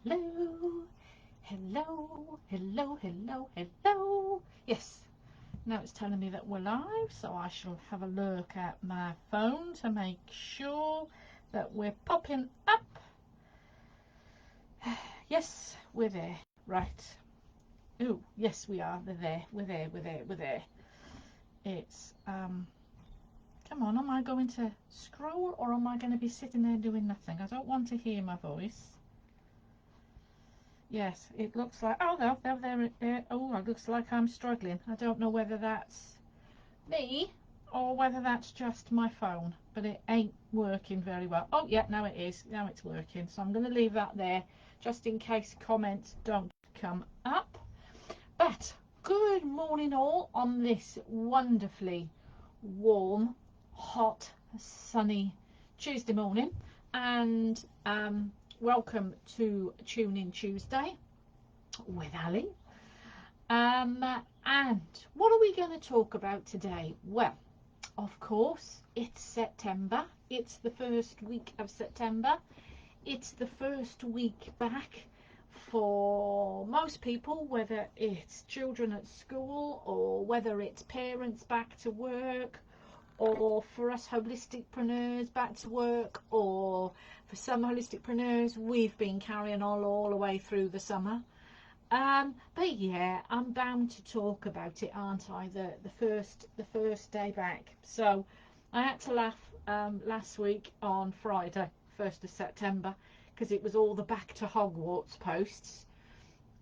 Hello, hello, hello, hello, hello. Yes, now it's telling me that we're live, so I shall have a look at my phone to make sure that we're popping up. Yes, we're there. Right. Oh, yes, we are. We're there. We're there. We're there. We're there. It's come on, am I going to scroll or am I going to be sitting there doing nothing? I don't want to hear my voice. Yes, it looks like, oh, there, oh, it looks like I'm struggling. I don't know whether that's me or whether that's just my phone, but it ain't working very well. Oh, yeah, now it is. Now it's working. So I'm going to leave that there just in case comments don't come up. But good morning all on this wonderfully warm, hot, sunny Tuesday morning, and welcome to Tune In Tuesday with Ali. And what are we going to talk about today? Well, of course, it's September. It's the first week of September. It's the first week back for most people, whether it's children at school or whether it's parents back to work, or for us holisticpreneurs back to work, or for some holisticpreneurs we've been carrying on all the way through the summer. But yeah, I'm bound to talk about it, aren't I? The first day back. So I had to laugh last week on Friday, 1st of September, because it was all the back to Hogwarts posts.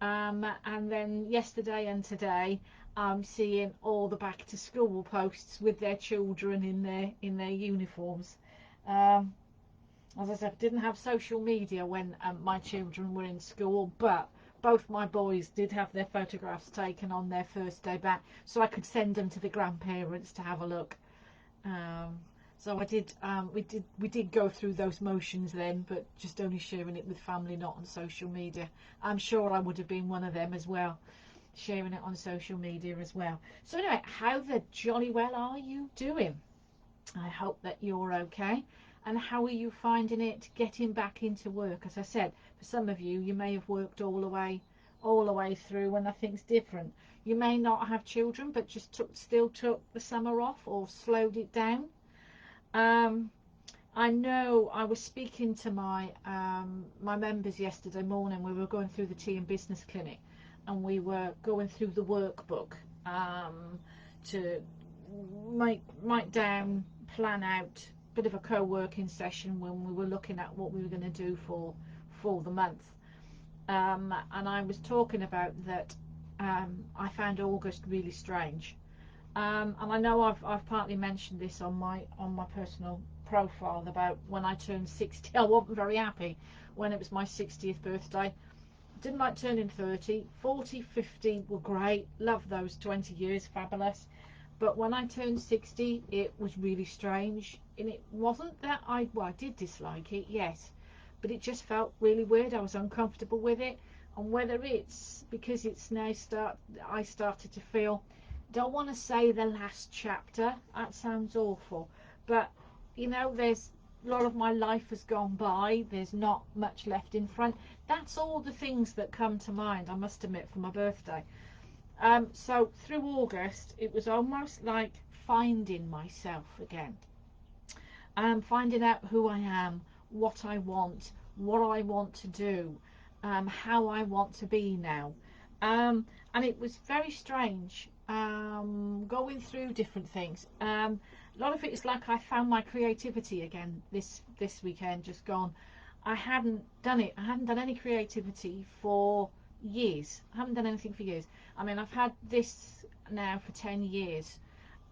And then yesterday and today I'm seeing all the back to school posts with their children in their uniforms. As I said, I didn't have social media when my children were in school, but both my boys did have their photographs taken on their first day back, so I could send them to the grandparents to have a look. So I did. We did go through those motions then, but just only sharing it with family, not on social media. I'm sure I would have been one of them as well, sharing it on social media as well. So anyway, how the jolly well are you doing? I hope that you're okay. And how are you finding it getting back into work? As I said, for some of you, you may have worked all the way through, and nothing's different. You may not have children, but just still took the summer off or slowed it down. I know I was speaking to my my members yesterday morning. We were going through the tea and business clinic, and we were going through the workbook to write down, plan out a bit of a co-working session when we were looking at what we were going to do for the month. And I was talking about that. I found August really strange. And I know I've partly mentioned this on my personal profile about when I turned 60. I wasn't very happy when it was my 60th birthday. Didn't like turning 30. 40, 50 were great. Love those 20 years, fabulous. But when I turned 60, it was really strange. And it wasn't that I did dislike it, yes, but it just felt really weird. I was uncomfortable with it. And whether it's because it's now I started to feel, don't want to say the last chapter, that sounds awful, but you know, there's a lot of my life has gone by, there's not much left in front. That's all the things that come to mind, I must admit, for my birthday. So through August it was almost like finding myself again, finding out who I am, what I want to do, how I want to be now. And it was very strange, going through different things. A lot of it is like I found my creativity again this weekend just gone. I hadn't done any creativity for years. I haven't done anything for years. I mean, I've had this now for 10 years.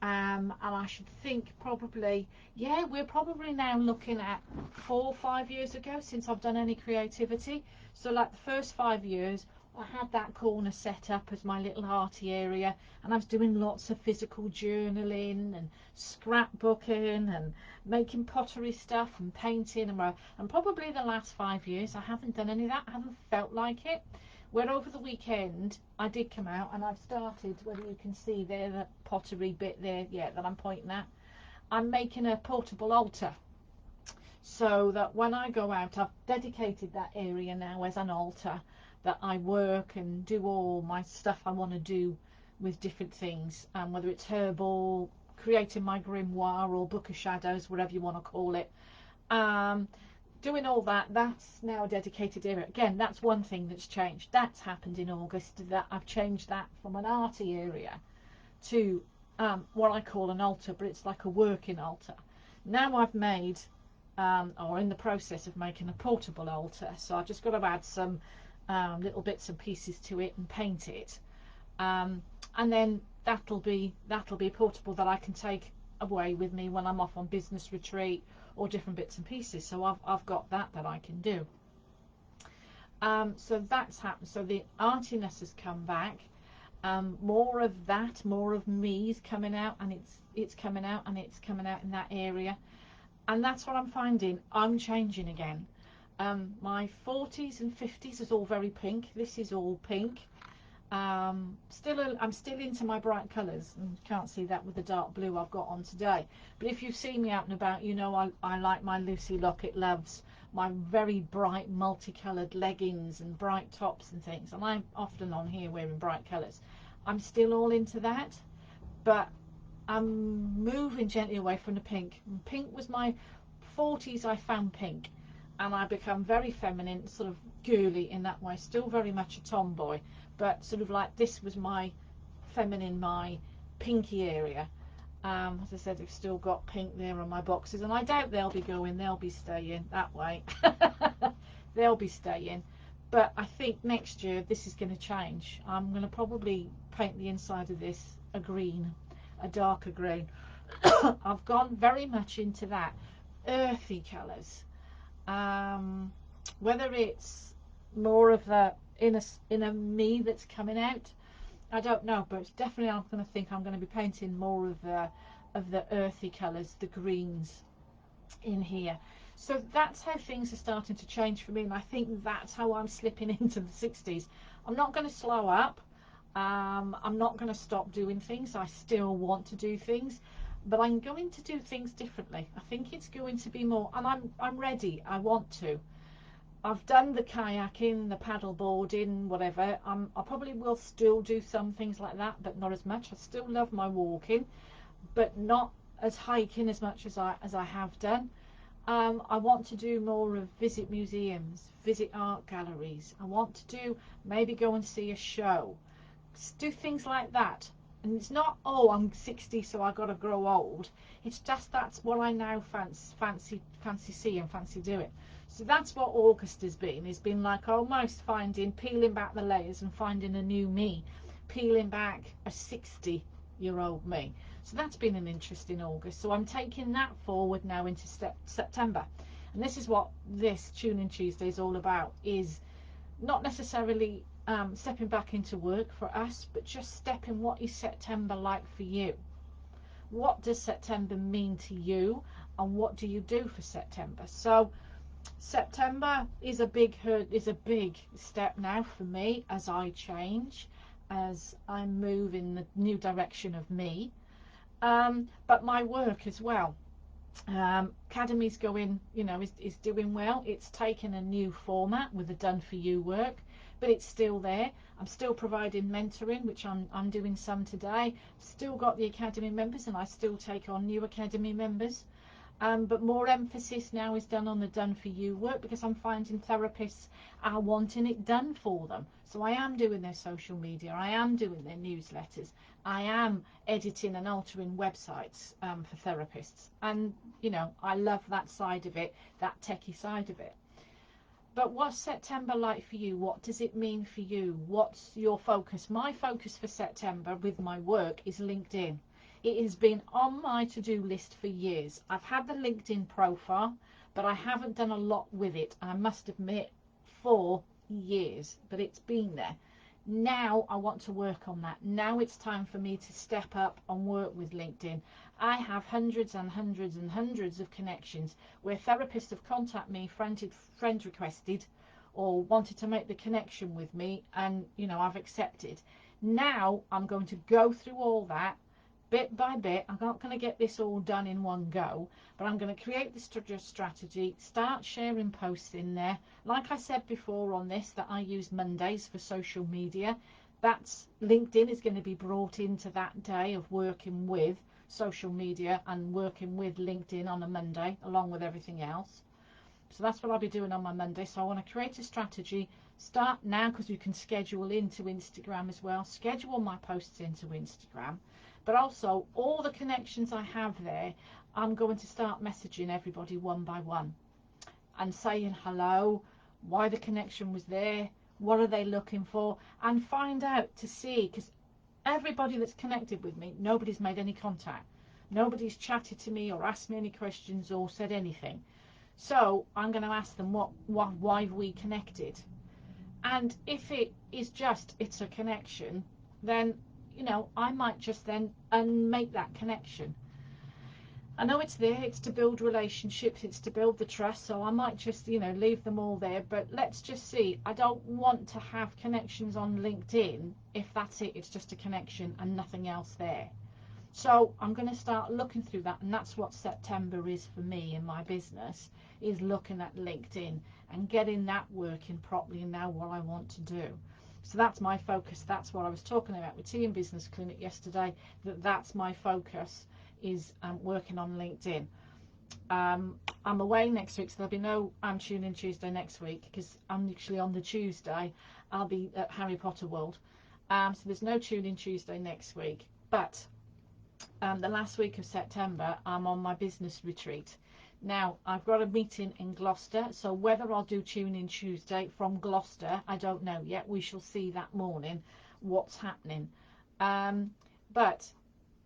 And I should think probably, yeah, we're probably now looking at 4 or 5 years ago since I've done any creativity. So like the first 5 years I had that corner set up as my little arty area, and I was doing lots of physical journaling and scrapbooking and making pottery stuff and painting, and probably the last 5 years I haven't done any of that. I haven't felt like it. Where over the weekend I did come out and I've started, whether you can see there, the pottery bit there, yeah, that I'm pointing at, I'm making a portable altar. so that when I go out, I've dedicated that area now as an altar, that I work and do all my stuff I want to do with different things, whether it's herbal, creating my grimoire or book of shadows, whatever you want to call it. um, Doing all that, that's now a dedicated area. Again, that's one thing that's changed. That's happened in August, that I've changed that from an arty area to what I call an altar, but it's like a working altar. Now I've made, or in the process of making, a portable altar. So I've just got to add some little bits and pieces to it and paint it, and then that'll be portable, that I can take away with me when I'm off on business retreat or different bits and pieces. So I've got that I can do. So that's happened. So the artiness has come back. More of that, more of me is coming out, and it's coming out, and it's coming out in that area. And that's what I'm finding. I'm changing again. My 40s and 50s is all very pink. This is all pink. I'm still into my bright colours, and you can't see that with the dark blue I've got on today. But if you've seen me out and about, you know I like my Lucy Lockett loves, my very bright multicoloured leggings and bright tops and things, and I'm often on here wearing bright colours. I'm still all into that, but I'm moving gently away from the pink. Pink was my 40s. I found pink, and I become very feminine, sort of girly in that way. Still very much a tomboy, but sort of like this was my feminine, my pinky area. As I said, I've still got pink there on my boxes, and I doubt they'll be going. They'll be staying that way. They'll be staying. But I think next year this is going to change. I'm going to probably paint the inside of this a green, a darker green. I've gone very much into that earthy colours. Whether it's more of the inner me that's coming out, I don't know, but it's definitely, I'm going to think I'm going to be painting more of the earthy colours, the greens in here. So that's how things are starting to change for me, and I think that's how I'm slipping into the 60s. I'm not going to slow up. I'm not going to stop doing things. I still want to do things, but I'm going to do things differently. I think it's going to be more, and I'm ready. I want to. I've done the kayaking, the paddle boarding, whatever. I probably will still do some things like that, but not as much. I still love my walking, but not as hiking as much as I have done. I want to do more of visit museums, visit art galleries. I want to do, maybe go and see a show, do things like that. And it's not, oh, I'm 60 so I got to grow old. It's just that's what I now fancy seeing, fancy doing. So that's what August has been. It's been like almost peeling back the layers and finding a new me, peeling back a 60-year-old me. So that's been an interesting August. So I'm taking that forward now into September. And this is what this Tune In Tuesday is all about, is not necessarily stepping back into work for us, but just stepping, what is September like for you? What does September mean to you, and what do you do for September? So September is a big step now for me, as I change, as I move in the new direction of me, but my work as well. Academy's going, is doing well. It's taken a new format with the done for you work, but it's still there. I'm still providing mentoring, which I'm doing some today. Still got the Academy members, and I still take on new Academy members. But more emphasis now is done on the done for you work, because I'm finding therapists are wanting it done for them. So I am doing their social media, I am doing their newsletters, I am editing and altering websites for therapists, and I love that side of it, that techie side of it. But what's September like for you? What does it mean for you? What's your focus? My focus for September with my work is LinkedIn. It has been on my to-do list for years. I've had the LinkedIn profile, but I haven't done a lot with it, I must admit, for years, but it's been there. Now I want to work on that. Now it's time for me to step up and work with LinkedIn. I have hundreds and hundreds and hundreds of connections where therapists have contacted me, friend requested, or wanted to make the connection with me, and I've accepted. Now I'm going to go through all that, bit by bit. I'm not going to get this all done in one go, but I'm going to create this strategy, start sharing posts in there. Like I said before on this, that I use Mondays for social media. That's LinkedIn is going to be brought into that day of working with social media and working with LinkedIn on a Monday along with everything else. So that's what I'll be doing on my Monday. So I want to create a strategy, start now, because you can schedule into Instagram as well, schedule my posts into Instagram, but also all the connections I have there, I'm going to start messaging everybody one by one and saying hello, why the connection was there, what are they looking for, and find out to see, because everybody that's connected with me, nobody's made any contact, nobody's chatted to me or asked me any questions or said anything. So I'm going to ask them why we connected. And if it is just, it's a connection, then, you know, I might just then unmake that connection. I know it's there, it's to build relationships, it's to build the trust, so I might just, you know, leave them all there. But let's just see, I don't want to have connections on LinkedIn if that's it, it's just a connection and nothing else there. So I'm going to start looking through that, and that's what September is for me in my business, is looking at LinkedIn and getting that working properly and now what I want to do. So that's my focus. That's what I was talking about with Tea and Business Clinic yesterday, that's my focus, is working on LinkedIn. I'm away next week, so there'll be no Tune In Tuesday next week, because I'm actually on the Tuesday I'll be at Harry Potter World. So there's no Tune In Tuesday next week, but the last week of September I'm on my business retreat. Now I've got a meeting in Gloucester, so whether I'll do Tune In Tuesday from Gloucester, I don't know yet. We shall see that morning what's happening. But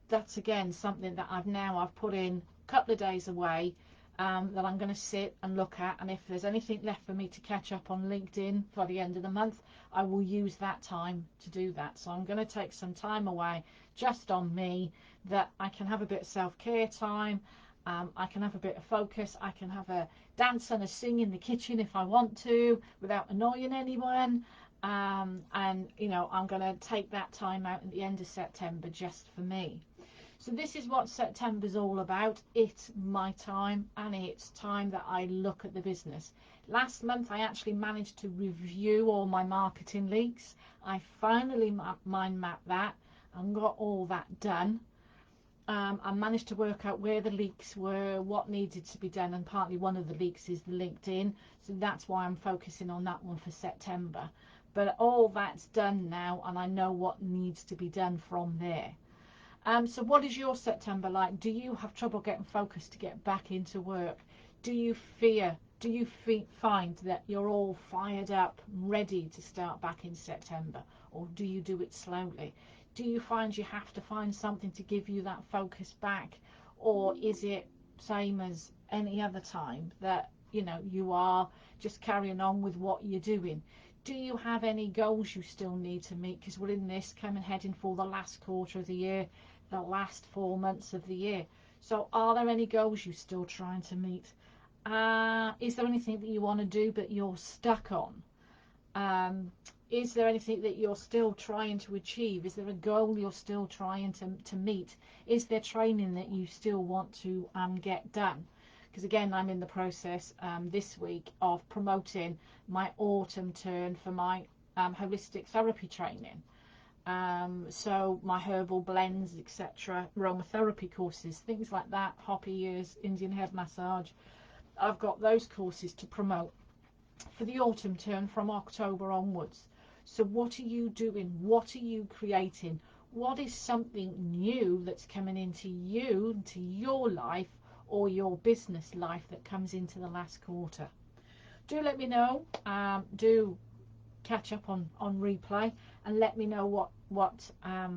that's again something that I've put in a couple of days away, that I'm going to sit and look at, and if there's anything left for me to catch up on LinkedIn for the end of the month, I will use that time to do that. So I'm going to take some time away just on me, that I can have a bit of self-care time, I can have a bit of focus, I can have a dance and a sing in the kitchen if I want to without annoying anyone, and you know, I'm going to take that time out at the end of September just for me. So this is what September's all about. It's my time, and it's time that I look at the business. Last month I actually managed to review all my marketing leaks. I finally mind mapped that and got all that done. I managed to work out where the leaks were, what needed to be done, and partly one of the leaks is the LinkedIn, so that's why I'm focusing on that one for September. But all that's done now, and I know what needs to be done from there. So what is your September like? Do you have trouble getting focused to get back into work? Do you find that you're all fired up, ready to start back in September? Or do you do it slowly? Do you find you have to find something to give you that focus back? Or is it same as any other time, that, you know, you are just carrying on with what you're doing? Do you have any goals you still need to meet? Because we're in this heading for the last quarter of the year, the last 4 months of the year. So are there any goals you're still trying to meet? Is there anything that you want to do but you're stuck on? Is there anything that you're still trying to achieve? Is there a goal you're still trying to meet? Is there training that you still want to get done? Because again, I'm in the process this week of promoting my autumn turn for my holistic therapy training. So my herbal blends, etc., aromatherapy courses, things like that, hoppy ears, Indian head massage. I've got those courses to promote for the autumn turn from October onwards. So what are you doing? What are you creating? What is something new that's coming into you, into your life or your business life, that comes into the last quarter? Do let me know. Do catch up on replay and let me know what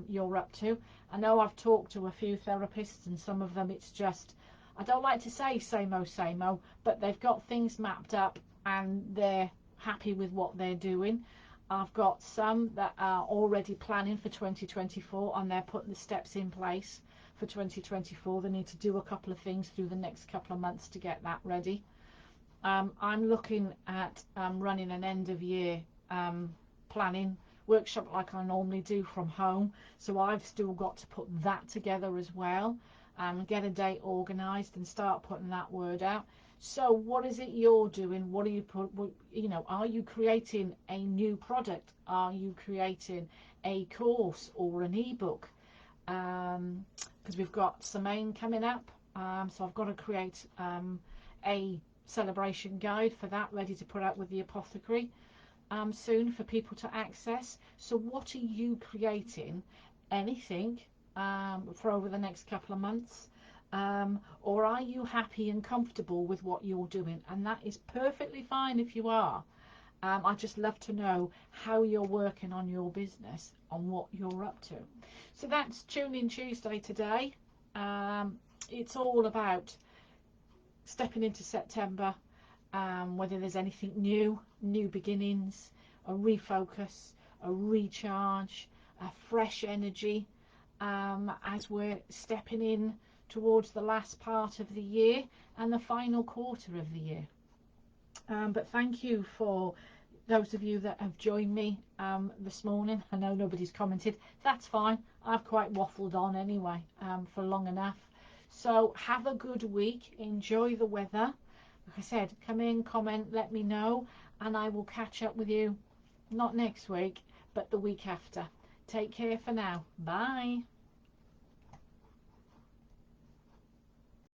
you're up to. I know I've talked to a few therapists, and some of them it's just, I don't like to say same-o, but they've got things mapped up and they're happy with what they're doing. I've got some that are already planning for 2024, and they're putting the steps in place for 2024. They need to do a couple of things through the next couple of months to get that ready. I'm looking at running an end of year planning workshop like I normally do from home, so I've still got to put that together as well, and get a date organised and start putting that word out. So what is it you're doing? What are you are you creating a new product? Are you creating a course or an ebook? Because we've got Semaine coming up, so I've got to create a celebration guide for that, ready to put out with the apothecary soon for people to access. So what are you creating? Anything for over the next couple of months? Or are you happy and comfortable with what you're doing? And that is perfectly fine if you are. I just love to know how you're working on your business, on what you're up to. So that's Tune In Tuesday today. It's all about stepping into September, whether there's anything new beginnings, a refocus, a recharge, a fresh energy, as we're stepping in towards the last part of the year and the final quarter of the year. But thank you for those of you that have joined me this morning. I know nobody's commented. That's fine. I've quite waffled on anyway for long enough. So have a good week. Enjoy the weather. Like I said, come in, comment, let me know, and I will catch up with you not next week, but the week after. Take care for now. Bye.